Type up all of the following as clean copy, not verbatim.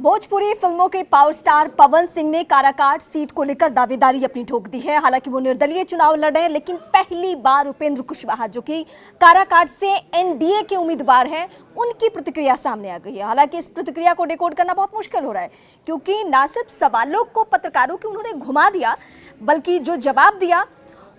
भोजपुरी फिल्मों के power star Pawan Singh ने काराकाट सीट को लेकर दावेदारी अपनी ठोक दी है। हालांकि वो निर्दलीय चुनाव लड़ रहे हैं, लेकिन पहली बार उपेंद्र कुशवाहा, जो कि काराकाट से एनडीए के उम्मीदवार हैं, उनकी प्रतिक्रिया सामने आ गई है। हालांकि इस प्रतिक्रिया को डिकोड करना बहुत मुश्किल हो रहा है, क्योंकि ना सिर्फ सवालों को पत्रकारों के उन्होंने घुमा दिया, बल्कि जो जवाब दिया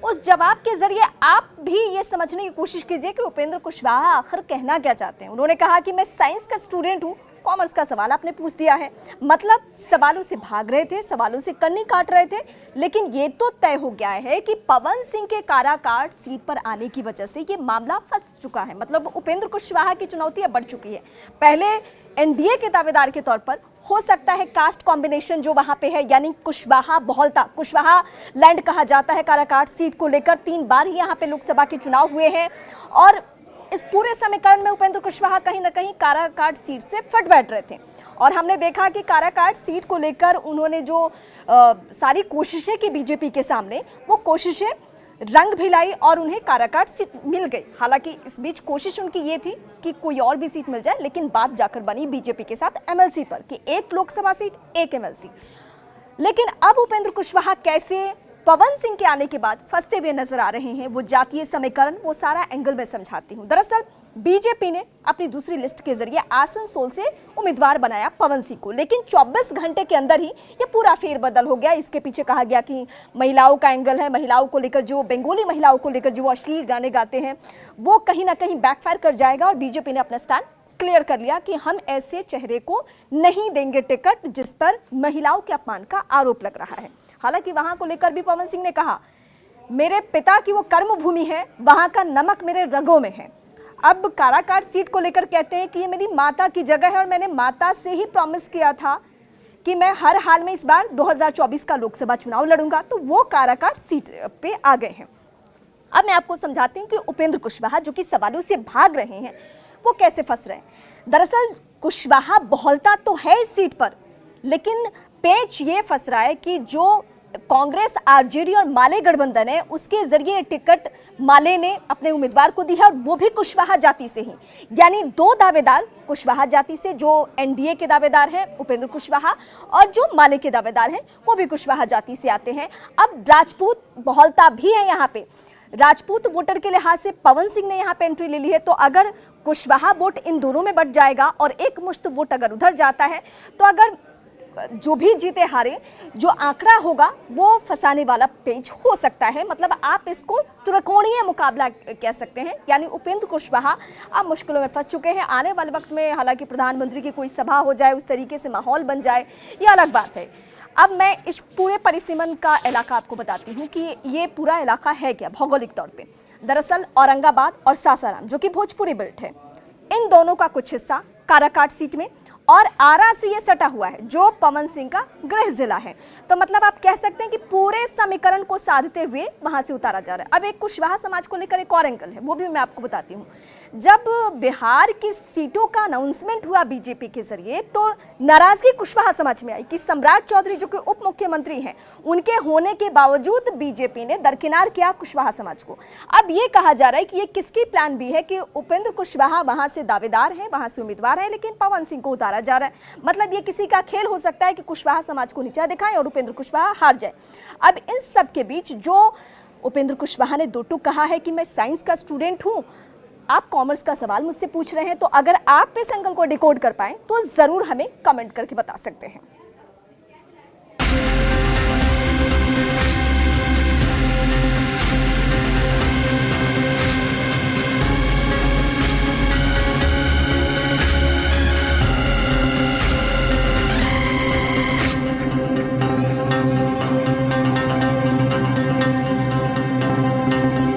उस जवाब के जरिए आप भी ये समझने की कोशिश कीजिए कि उपेंद्र कुशवाहा आखिर कहना क्या चाहते हैं। उन्होंने कहा कि मैं साइंस का स्टूडेंट हूँ, कॉमर्स का सवाल आपने पूछ दिया है। मतलब सवालों से भाग रहे थे, सवालों से कन्नी काट रहे थे, लेकिन ये तो तय हो गया है कि पवन सिंह के काराकाट सीट पर आने की वजह से ये मामला फंस चुका है। मतलब उपेंद्र कुशवाहा की चुनौती अब बढ़ चुकी है। पहले एनडीए के दावेदार के तौर पर हो सकता है कास्ट कॉम्बिनेशन जो वहां पे है, यानी कुशवाहा बहुलता, कुशवाहा लैंड कहा जाता है काराकाट सीट को लेकर। 3 बार ही यहाँ पे लोकसभा के चुनाव हुए हैं और इस पूरे समीकरण में उपेंद्र कुशवाहा कहीं ना कहीं काराकाट सीट से फट बैठ रहे थे। और हमने देखा कि काराकाट सीट को लेकर उन्होंने जो सारी कोशिशें की बीजेपी के सामने, वो कोशिशें रंग भी लाई और उन्हें काराकाट सीट मिल गई। हालांकि इस बीच कोशिश उनकी ये थी कि कोई और भी सीट मिल जाए, लेकिन बात जाकर बनी बीजेपी के साथ एमएलसी पर कि एक लोकसभा सीट, एक एमएलसी। लेकिन अब उपेंद्र कुशवाहा कैसे पवन सिंह के आने के बाद फंसते हुए नजर आ रहे हैं, वो जातीय समीकरण, वो सारा एंगल में समझाती हूं। दरअसल बीजेपी ने अपनी दूसरी लिस्ट के जरिए आसनसोल से उम्मीदवार बनाया पवन सिंह को, लेकिन 24 घंटे के अंदर ही ये पूरा फेरबदल हो गया। इसके पीछे कहा गया कि महिलाओं का एंगल है, महिलाओं को लेकर, जो बंगाली महिलाओं को लेकर जो अश्लील गाने गाते हैं, वो कहीं ना कहीं बैकफायर कर जाएगा। और बीजेपी ने अपना स्टैंड क्लियर कर लिया कि हम ऐसे चेहरे को नहीं देंगे टिकट जिस पर महिलाओं के अपमान का आरोप लग रहा है। हालांकि वहां को लेकर भी पवन सिंह ने कहा, मेरे पिता की वो कर्मभूमि है, वहां का नमक मेरे रगों में है। अब काराकाट सीट को लेकर कहते हैं कि ये मेरी माता की जगह है और मैंने माता से ही प्रॉमिस किया था कि मैं हर हाल में इस बार 2024 का लोकसभा चुनाव लड़ूंगा। तो वो काराकाट सीट पे आ गए हैं। अब मैं आपको समझाती हूँ कि उपेंद्र कुशवाहा, जो कि सवालों से भाग रहे हैं, वो कैसे फंस रहे हैं। दरअसल कुशवाहा बहुलता तो है इस सीट पर, लेकिन पेच ये फंस रहा है कि जो कांग्रेस, आरजेडी और माले गठबंधन है, उसके जरिए टिकट माले ने अपने उम्मीदवार को दी है, और वो भी कुशवाहा जाति से ही। यानी 2 दावेदार कुशवाहा जाति से, जो एनडीए के दावेदार हैं उपेंद्र कुशवाहा, और जो माले के दावेदार हैं वो भी कुशवाहा जाति से आते हैं। अब राजपूत बहुलता भी है यहाँ पे। राजपूत वोटर के लिहाज से पवन सिंह ने यहाँ पे एंट्री ले ली है, तो अगर कुशवाहा वोट इन दोनों में बट जाएगा और एक मुश्त वोट अगर उधर जाता है, तो अगर जो भी जीते हारे, जो आंकड़ा होगा वो फंसाने वाला पेज हो सकता है। मतलब आप इसको त्रिकोणीय मुकाबला कह सकते हैं। यानी उपेंद्र कुशवाहा अब मुश्किलों में फंस चुके हैं। आने वाले वक्त में हालांकि प्रधानमंत्री की कोई सभा हो जाए, उस तरीके से माहौल बन जाए, ये अलग बात है। अब मैं इस पूरे परिसीमन का इलाका आपको बताती हूँ कि ये पूरा इलाका है क्या भौगोलिक तौर पे। दरअसल औरंगाबाद और सासाराम, जो कि भोजपुरी बेल्ट है, इन दोनों का कुछ हिस्सा काराकाट सीट में, और आरा से ये सटा हुआ है, जो पवन सिंह का गृह जिला है। तो मतलब आप कह सकते हैं कि पूरे समीकरण को साधते हुए वहां से उतारा जा रहा है। अब एक कुशवाहा समाज को लेकर एक और एंगल है, वो भी मैं आपको बताती हूँ। जब बिहार की सीटों का अनाउंसमेंट हुआ बीजेपी के जरिए, तो नाराजगी कुशवाहा समाज में आई कि सम्राट चौधरी, जो कि उप मुख्यमंत्री हैं, उनके होने के बावजूद बीजेपी ने दरकिनार किया कुशवाहा समाज को। अब ये कहा जा रहा है कि ये किसकी प्लान बी है कि उपेंद्र कुशवाहा वहां से दावेदार हैं, वहां से उम्मीदवार हैं, लेकिन पवन सिंह को उतारा जा रहा है। मतलब ये किसी का खेल हो सकता है कि कुशवाहा समाज को नीचा दिखाएं और उपेंद्र कुशवाहा हार जाए। अब इन सब के बीच जो उपेंद्र कुशवाहा ने 2 टूक कहा है कि मैं साइंस का स्टूडेंट हूं, आप कॉमर्स का सवाल मुझसे पूछ रहे हैं, तो अगर आप इस एंगल को डिकोड कर पाए तो जरूर हमें कमेंट करके बता सकते हैं।